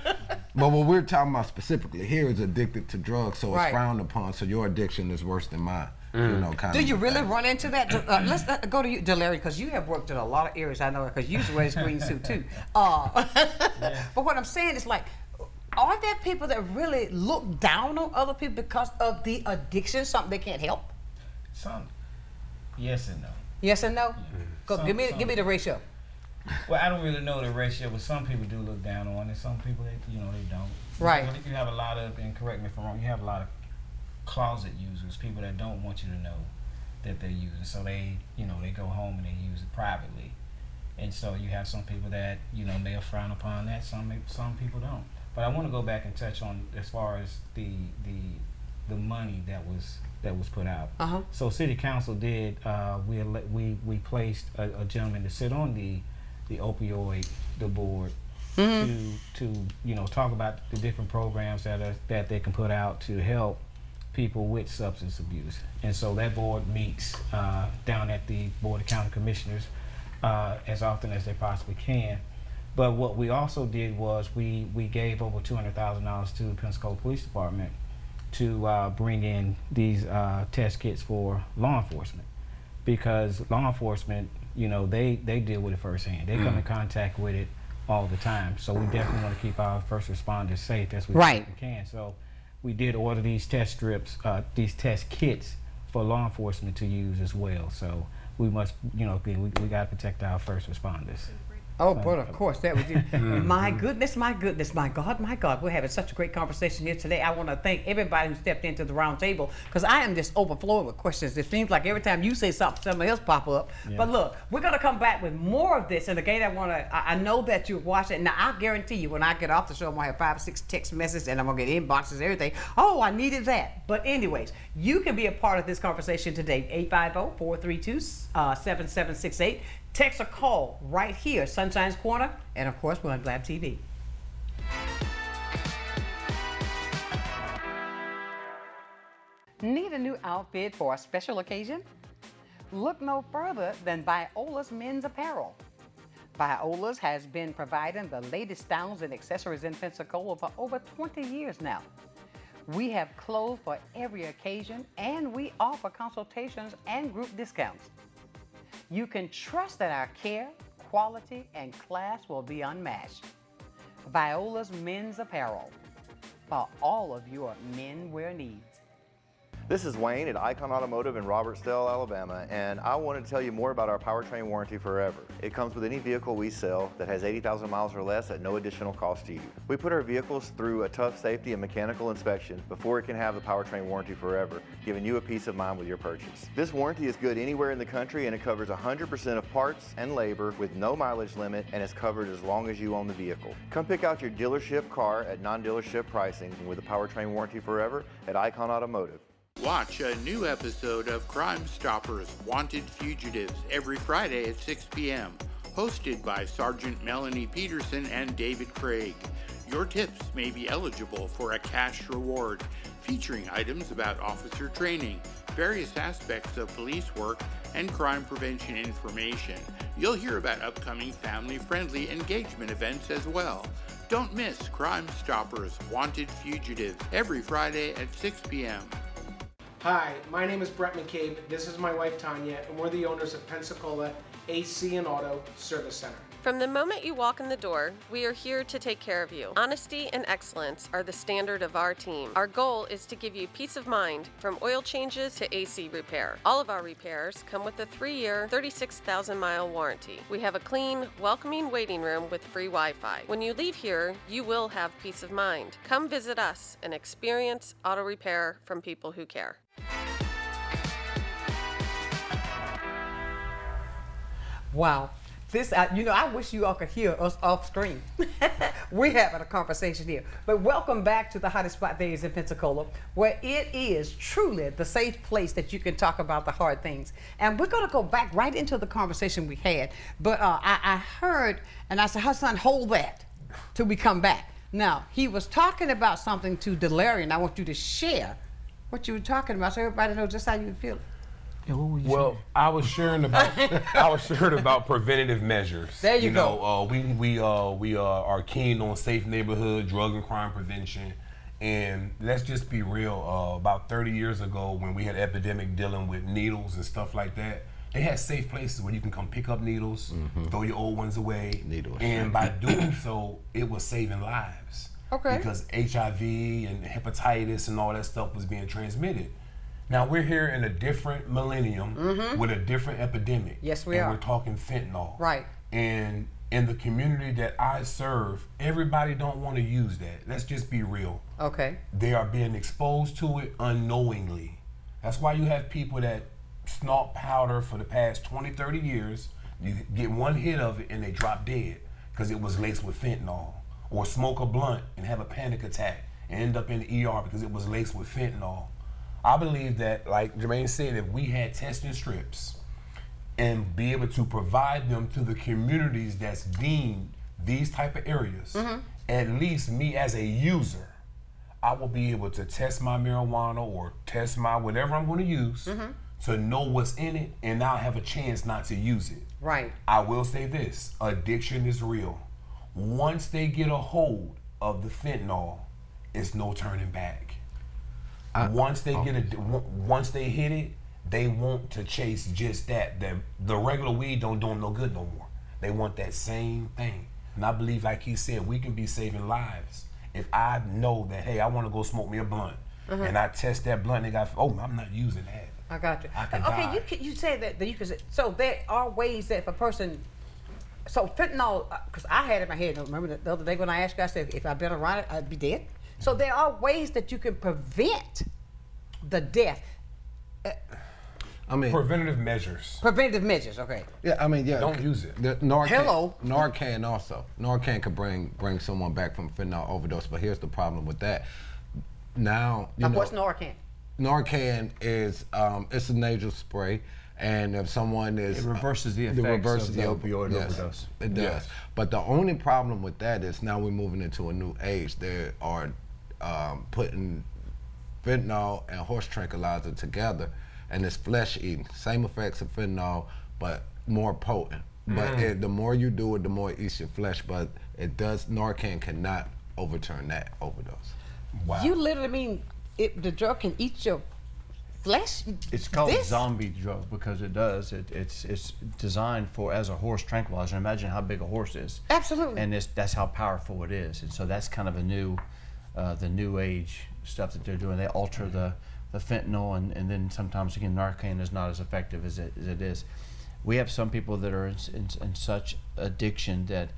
But what we're talking about specifically here is addicted to drugs, so it's frowned upon, so your addiction is worse than mine. You know, kind Do of you really run into that? Let's go to you, Delarian, because you have worked in a lot of areas, I know, because you used to wear a green suit too. But what I'm saying is, like, are there people that really look down on other people because of the addiction, something they can't help? Some, yes and no. Yes and no? Yeah. Go, give me the ratio. Well, I don't really know the ratio, but some people do look down on it. Some people, they don't. Right. But you have a lot of, and correct me if I'm wrong, you have a lot of closet users, people that don't want you to know that they're using. So they go home and they use it privately. And so you have some people that, may frown upon that. Some people don't. But I want to go back and touch on as far as the money that was put out. So City Council did. We placed a gentleman to sit on the opioid board to talk about the different programs that they can put out to help people with substance abuse. And so that board meets down at the Board of County Commissioners as often as they possibly can. But what we also did was we gave over $200,000 to the Pensacola Police Department to bring in these test kits for law enforcement, because law enforcement, they deal with it firsthand. They come in contact with it all the time. So we definitely want to keep our first responders safe as we can. So we did order these test strips, these test kits for law enforcement to use as well. So we must, we got to protect our first responders. Oh, but of course, that was you. My goodness, my goodness, my God. We're having such a great conversation here today. I want to thank everybody who stepped into the round table, because I am just overflowing with questions. It seems like every time you say something, somebody else pop up. Yeah. But look, we're going to come back with more of this. And again, I know that you're watching. Now, I guarantee you, when I get off the show, I'm going to have 5 or 6 text messages, and I'm going to get inboxes and everything. Oh, I needed that. But anyways, you can be a part of this conversation today. 850-432-7768. Text or call right here, Sunshine's Corner, and of course, we're on Blab TV. Need a new outfit for a special occasion? Look no further than Viola's Men's Apparel. Viola's has been providing the latest styles and accessories in Pensacola for over 20 years now. We have clothes for every occasion, and we offer consultations and group discounts. You can trust that our care, quality, and class will be unmatched. Viola's Men's Apparel, for all of your men wear needs. This is Wayne at Icon Automotive in Robertsdale, Alabama, and I wanted to tell you more about our powertrain warranty forever. It comes with any vehicle we sell that has 80,000 miles or less at no additional cost to you. We put our vehicles through a tough safety and mechanical inspection before it can have the powertrain warranty forever, giving you a peace of mind with your purchase. This warranty is good anywhere in the country, and it covers 100% of parts and labor with no mileage limit, and is covered as long as you own the vehicle. Come pick out your dealership car at non-dealership pricing with a powertrain warranty forever at Icon Automotive. Watch a new episode of Crime Stoppers Wanted Fugitives every Friday at 6 p.m. Hosted by Sergeant Melanie Peterson and David Craig. Your tips may be eligible for a cash reward, featuring items about officer training, various aspects of police work, and crime prevention information. You'll hear about upcoming family-friendly engagement events as well. Don't miss Crime Stoppers Wanted Fugitives every Friday at 6 p.m. Hi, my name is Brett McCabe. This is my wife Tanya, and we're the owners of Pensacola AC and Auto Service Center. From the moment you walk in the door, we are here to take care of you. Honesty and excellence are the standard of our team. Our goal is to give you peace of mind from oil changes to AC repair. All of our repairs come with a 3-year, 36,000-mile warranty. We have a clean, welcoming waiting room with free Wi-Fi. When you leave here, you will have peace of mind. Come visit us and experience auto repair from people who care. Wow. This, I wish you all could hear us off screen. We're having a conversation here. But welcome back to the hottest spot there is in Pensacola, where it is truly the safe place that you can talk about the hard things. And we're going to go back right into the conversation we had. But I heard, and I said, Hassan, hold that till we come back. Now, he was talking about something to Delarian. I want you to share what you were talking about so everybody knows just how you feel. Yeah, what were you well, saying? I was sharing about preventative measures. There you go. We are keen on safe neighborhood, drug and crime prevention, and let's just be real. About 30 years ago, when we had epidemic dealing with needles and stuff like that, they had safe places where you can come pick up needles, throw your old ones away, and by doing so, it was saving lives. Okay. Because HIV and hepatitis and all that stuff was being transmitted. Now we're here in a different millennium with a different epidemic. Yes, we are. We're talking fentanyl. Right. And in the community that I serve, everybody don't want to use that. Let's just be real. Okay. They are being exposed to it unknowingly. That's why you have people that snort powder for the past 20, 30 years. You get one hit of it and they drop dead because it was laced with fentanyl. Or smoke a blunt and have a panic attack and end up in the ER because it was laced with fentanyl. I believe that, like Jermaine said, if we had testing strips and be able to provide them to the communities that's deemed these type of areas, at least me as a user, I will be able to test my marijuana or test my whatever I'm going to use to know what's in it, and I'll have a chance not to use it. Right. I will say this, addiction is real. Once they get a hold of the fentanyl, it's no turning back. Once they once they hit it, they want to chase just that. The regular weed don't do them no good no more. They want that same thing. And I believe, like he said, we can be saving lives. If I know that, hey, I want to go smoke me a blunt, and I test that blunt, and I'm not using that. I got you. I can die. You said that you could. So there are ways that if a person So fentanyl, because I had it in my head. Remember the other day when I asked you, I said, if I'd been around it, I'd be dead. So there are ways that you can prevent the death. I mean, preventative measures. Preventative measures, okay. Yeah, I mean, yeah. Don't use it. Narcan also. Narcan could bring someone back from fentanyl overdose, but here's the problem with that. Now, what's Narcan? Narcan is it's a nasal spray, and if someone is it reverses the effects of the opioid overdose. It does. Yes. But the only problem with that is now we're moving into a new age. They are putting fentanyl and horse tranquilizer together, and it's flesh eating. Same effects of fentanyl, but more potent. But the more you do it, the more it eats your flesh. But it does. Narcan cannot overturn that overdose. Wow. You literally mean the drug can eat your flesh? It's called zombie drug because it does. It's designed for as a horse tranquilizer. Imagine how big a horse is. Absolutely. And that's how powerful it is. And so that's kind of a new, the new age stuff that they're doing. They alter the fentanyl, and then sometimes again Narcan is not as effective as it is. We have some people that are in such addiction that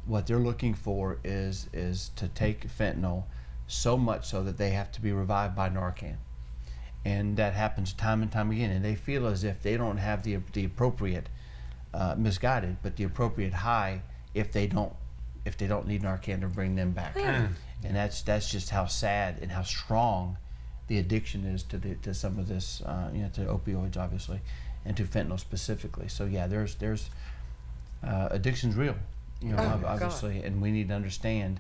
what they're looking for is to take fentanyl so much so that they have to be revived by Narcan. And that happens time and time again, and they feel as if they don't have the appropriate, misguided, but the appropriate high if they don't need Narcan to bring them back. And that's just how sad and how strong the addiction is to some of this, to opioids obviously, and to fentanyl specifically. So yeah, there's addiction's real, obviously, God. And we need to understand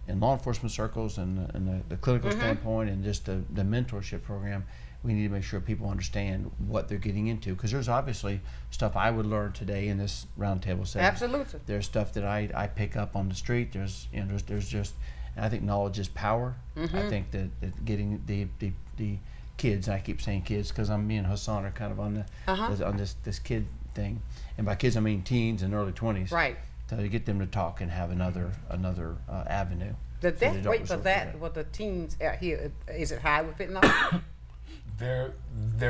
in law enforcement circles and the clinical standpoint and just the mentorship program, we need to make sure people understand what they're getting into, because there's obviously stuff I would learn today in this roundtable setting. Absolutely. There's stuff that I pick up on the street. There's just, and I think knowledge is power. I think that getting the kids, I keep saying kids because me and Hassan are kind of on this kid thing, and by kids I mean teens and early 20s. Right. To get them to talk and have another avenue. The death rate for that, with the teens out here, is it high with fentanyl? They're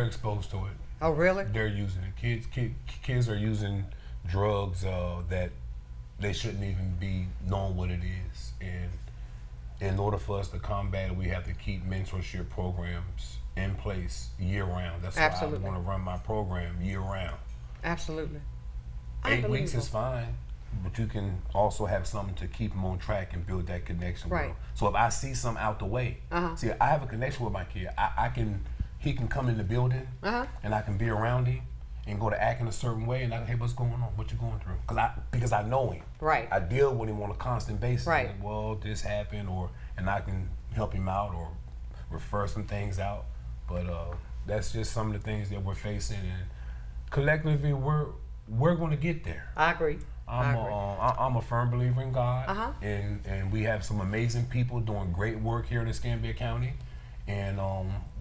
exposed to it. Oh, really? They're using it. Kids are using drugs that they shouldn't even be knowing what it is. And in order for us to combat it, we have to keep mentorship programs in place year round. That's why I want to run my program year round. Absolutely. 8 weeks is fine, but you can also have something to keep them on track and build that connection. Right. With them. So if I see something out the way, see, I have a connection with my kid. He can come in the building, and I can be around him and go to act in a certain way, and I can, hey, what's going on? What you going through? Because I know him. Right. I deal with him on a constant basis. Right. Like, well, this happened, and I can help him out or refer some things out. But that's just some of the things that we're facing, and collectively we're going to get there. I agree. I'm a firm believer in God, and we have some amazing people doing great work here in Escambia County, and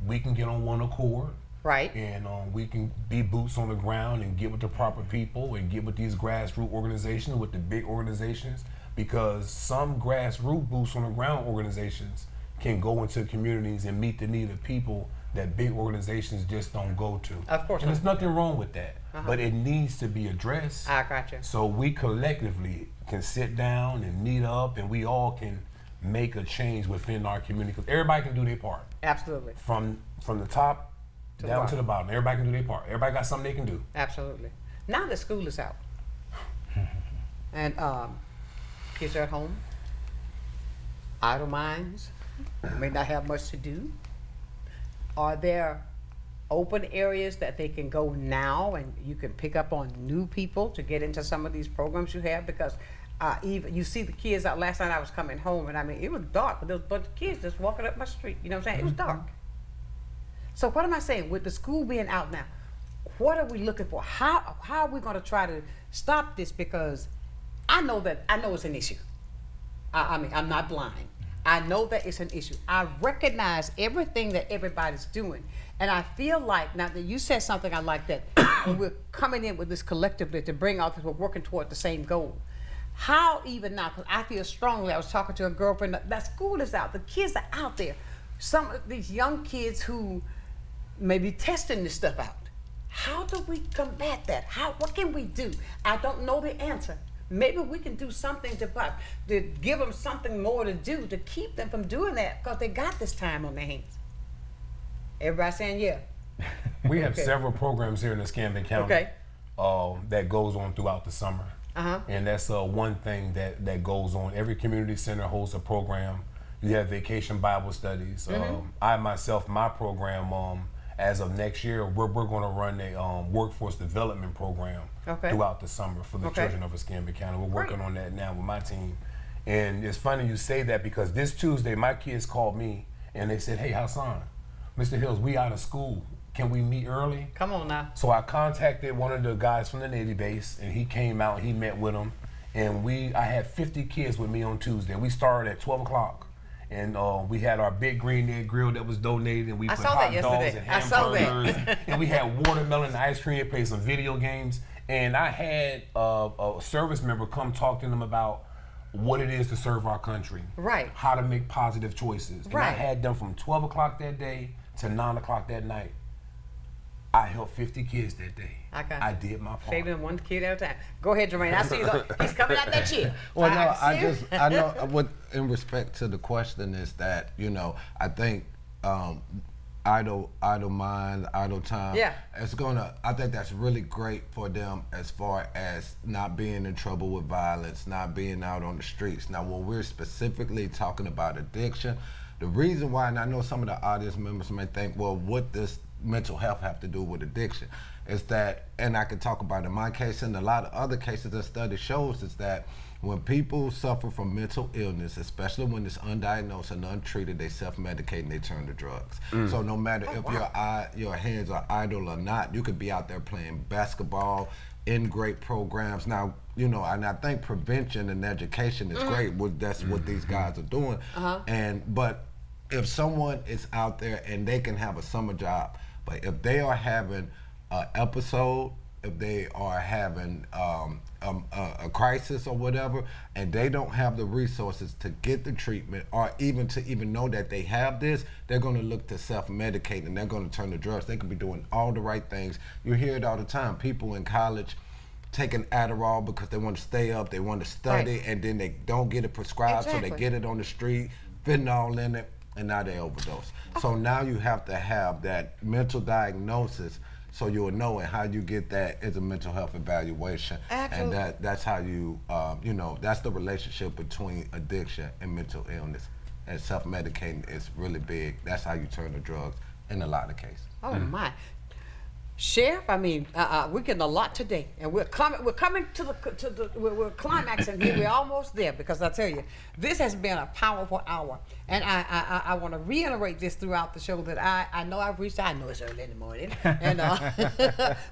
we can get on one accord, right? And we can be boots on the ground and get with the proper people and get with these grassroots organizations, with the big organizations, because some grassroots boots on the ground organizations can go into communities and meet the need of people that big organizations just don't go to. Of course. And there's nothing wrong with that, but it needs to be addressed. I got you. So we collectively can sit down and meet up, and we all can make a change within our community, because everybody can do their part. Absolutely. From the top down to the bottom, everybody can do their part. Everybody got something they can do. Absolutely. Now that school is out, and kids are at home, idle minds, may not have much to do. Are there open areas that they can go now and you can pick up on new people to get into some of these programs you have? Because even you see the kids out. Last night I was coming home, and I mean, it was dark, but there was a bunch of kids just walking up my street. You know what I'm saying? It was dark. So what am I saying? With the school being out now, what are we looking for? How are we going to try to stop this? Because I know it's an issue. I mean, I'm not blind. I know that it's an issue. I recognize everything that everybody's doing. And I feel like, now that you said something I like, that when we're coming in with this collectively to bring out this, we're working toward the same goal. How even now, because I feel strongly, I was talking to a girlfriend, that school is out, the kids are out there. Some of these young kids who may be testing this stuff out. How do we combat that? What can we do? I don't know the answer, maybe we can do something to give them something more to do to keep them from doing that, because they got this time on their hands. Everybody saying yeah. We have several programs here in Escambia County that goes on throughout the summer. And that's one thing that goes on. Every community center holds a program. You have vacation Bible studies. I myself, my program, as of next year, we're going to run a workforce development program throughout the summer for the children of Escambia County. We're working on that now with my team. And it's funny you say that, because this Tuesday, my kids called me and they said, hey, Hassan, Mr. Hills, we out of school. Can we meet early? Come on now. So I contacted one of the guys from the Navy base, and he came out and he met with them. And I had 50 kids with me on Tuesday. We started at 12 o'clock. And we had our big green egg grill that was donated, and we put hot dogs and hamburgers. And we had watermelon and ice cream, played some video games. And I had a service member come talk to them about what it is to serve our country. Right. How to make positive choices. And I had them from 12 o'clock that day to 9 o'clock that night. I helped 50 kids that day. I did my part. Saving one kid at a time. Go ahead, Jermaine. I see you. He's coming out that chair. Well, no, I know in respect to the question is that, I think idle mind, idle time. Yeah. I think that's really great for them as far as not being in trouble with violence, not being out on the streets. Now, when we're specifically talking about addiction, the reason why, and I know some of the audience members may think, well, what does mental health have to do with addiction? Is that, and I can talk about in my case and a lot of other cases that study shows, is that when people suffer from mental illness, especially when it's undiagnosed and untreated, they self-medicate and they turn to drugs. So no matter if your hands are idle or not, you could be out there playing basketball in great programs. Now, and I think prevention and education is great. That's what these guys are doing. But if someone is out there and they can have a summer job, but if they are having an episode, if they are having a crisis or whatever, and they don't have the resources to get the treatment or even to know that they have this, they're going to look to self-medicate and they're going to turn to drugs. They could be doing all the right things. You hear it all the time. People in college taking Adderall because they want to stay up, they want to study, and then they don't get it prescribed, so they get it on the street, fentanyl in it, and now they overdose. So now you have to have that mental diagnosis so you'll know, and how you get that is a mental health evaluation. And that's how you, that's the relationship between addiction and mental illness. And self-medicating is really big. That's how you turn to drugs in a lot of cases. Oh my. Sheriff, we're getting a lot today, and we're coming to we're climaxing here. We're almost there, because I tell you, this has been a powerful hour, and I want to reiterate this throughout the show that I know I've reached. I know it's early in the morning, and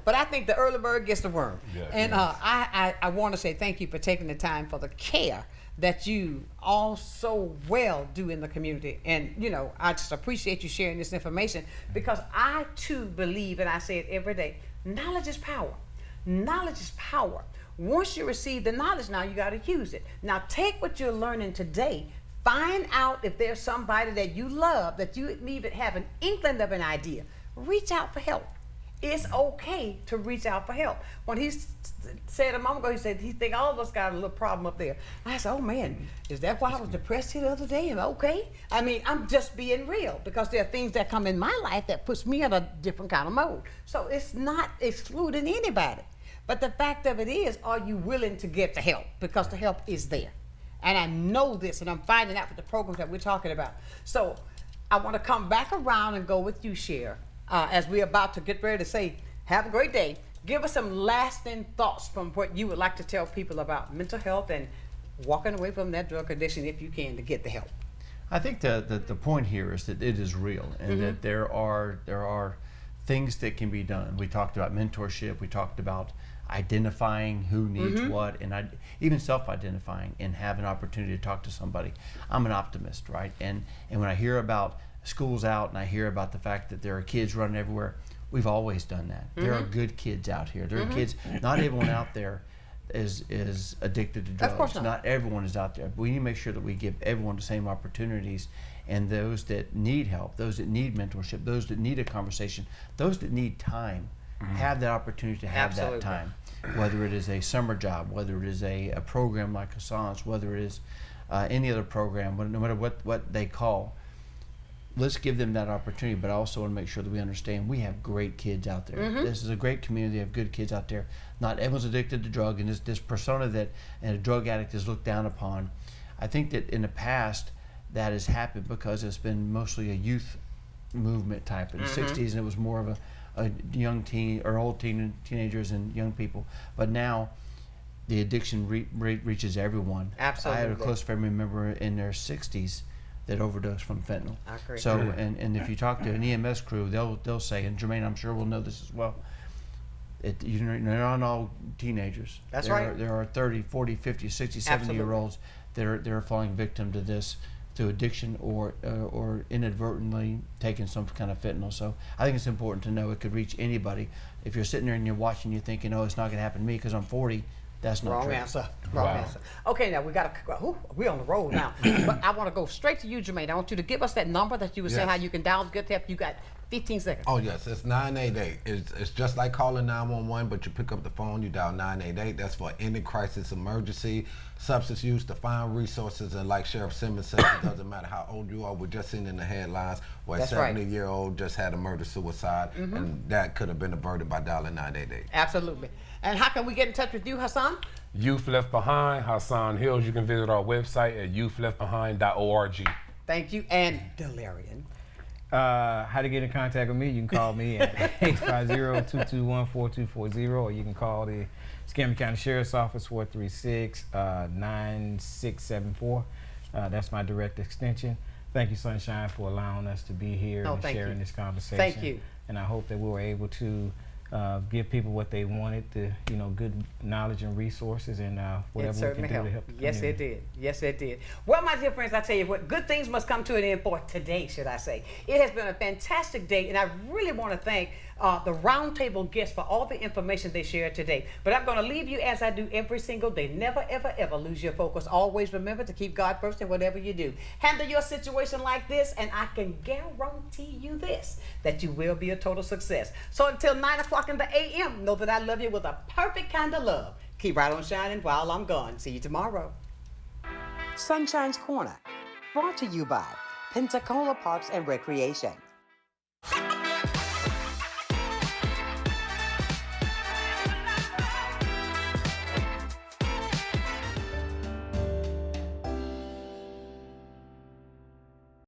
but I think the early bird gets the worm. I want to say thank you for taking the time for the care that you all so well do in the community. And I just appreciate you sharing this information, because I too believe, and I say it every day, knowledge is power. Knowledge is power. Once you receive the knowledge, now you got to use it. Now take what you're learning today, find out if there's somebody that you love, that you even have an inkling of an idea, reach out for help. It's okay to reach out for help. When he said a moment ago, he said he think all of us got a little problem up there. I said, oh man, is that why I was depressed here the other day? And okay, I'm just being real, because there are things that come in my life that puts me in a different kind of mode. So it's not excluding anybody. But the fact of it is, are you willing to get the help? Because the help is there. And I know this, and I'm finding out with the programs that we're talking about. So I want to come back around and go with you, Cher. As we're about to get ready to say, have a great day, give us some lasting thoughts from what you would like to tell people about mental health and walking away from that drug addiction, if you can, to get the help. I think the point here is that it is real, and that there are things that can be done. We talked about mentorship, we talked about identifying who needs what, and even self-identifying, and have an opportunity to talk to somebody. I'm an optimist, right? And when I hear about school's out and I hear about the fact that there are kids running everywhere, we've always done that. There are good kids out here. There are kids, not everyone out there is addicted to drugs. Of course not everyone is out there. But we need to make sure that we give everyone the same opportunities, and those that need help, those that need mentorship, those that need a conversation, those that need time have that opportunity to have Absolutely. that time. Whether it is a summer job, whether it is a program like Hassan's, whether it is any other program, no matter what they call, let's give them that opportunity. But I also want to make sure that we understand we have great kids out there. This is a great community of good kids out there. Not everyone's addicted to drug, and this persona that and a drug addict is looked down upon. I think that in the past that has happened because it's been mostly a youth movement type. In the 60s, and it was more of a young teen or old teenagers and young people. But now the addiction reaches everyone. Absolutely. I had a close family member in their 60s that overdosed from fentanyl. I agree. So, and if you talk to an EMS crew, they'll say, and Jermaine, I'm sure will know this as well, you're not all teenagers. That's right. There are 30, 40, 50, 60, 70-year-olds that are falling victim to this through addiction or inadvertently taking some kind of fentanyl. So I think it's important to know it could reach anybody. If you're sitting there and you're watching, you're thinking, oh, it's not going to happen to me because I'm 40. That's not Wrong true. answer. Wrong answer. Okay, now we got to. We're on the road now. But I want to go straight to you, Jermaine. I want you to give us that number that you were saying how you can dial good help. You got 15 seconds. Oh yes, it's 988. It's just like calling 911, but you pick up the phone, you dial 988. That's for any crisis, emergency, substance use, to find resources, and like Sheriff Simmons said, it doesn't matter how old you are. We're just seeing in the headlines where a 70-year-old just had a murder-suicide, and that could have been averted by dialing 988. Absolutely. And how can we get in touch with you, Hassan? Youth Left Behind, Hassan Hills. You can visit our website at youthleftbehind.org. Thank you. And Delarian. How to get in contact with me, you can call me at 850-221-4240, or you can call the Escambia County Sheriff's Office, 436-9674. That's my direct extension. Thank you, Sonshine, for allowing us to be here and sharing this conversation. Thank you. And I hope that we were able to give people what they wanted, good knowledge and resources, and whatever we can do to help the Yes, it did. Yes, it did. Well, my dear friends, I tell you what, good things must come to an end for today, should I say. It has been a fantastic day, and I really want to thank the roundtable guests for all the information they shared today. But I'm going to leave you as I do every single day. Never, ever, ever lose your focus. Always remember to keep God first in whatever you do. Handle your situation like this, and I can guarantee you this, that you will be a total success. So until 9 o'clock in the a.m., know that I love you with a perfect kind of love. Keep right on shining while I'm gone. See you tomorrow. Sunshine's Corner, brought to you by Pensacola Parks and Recreation.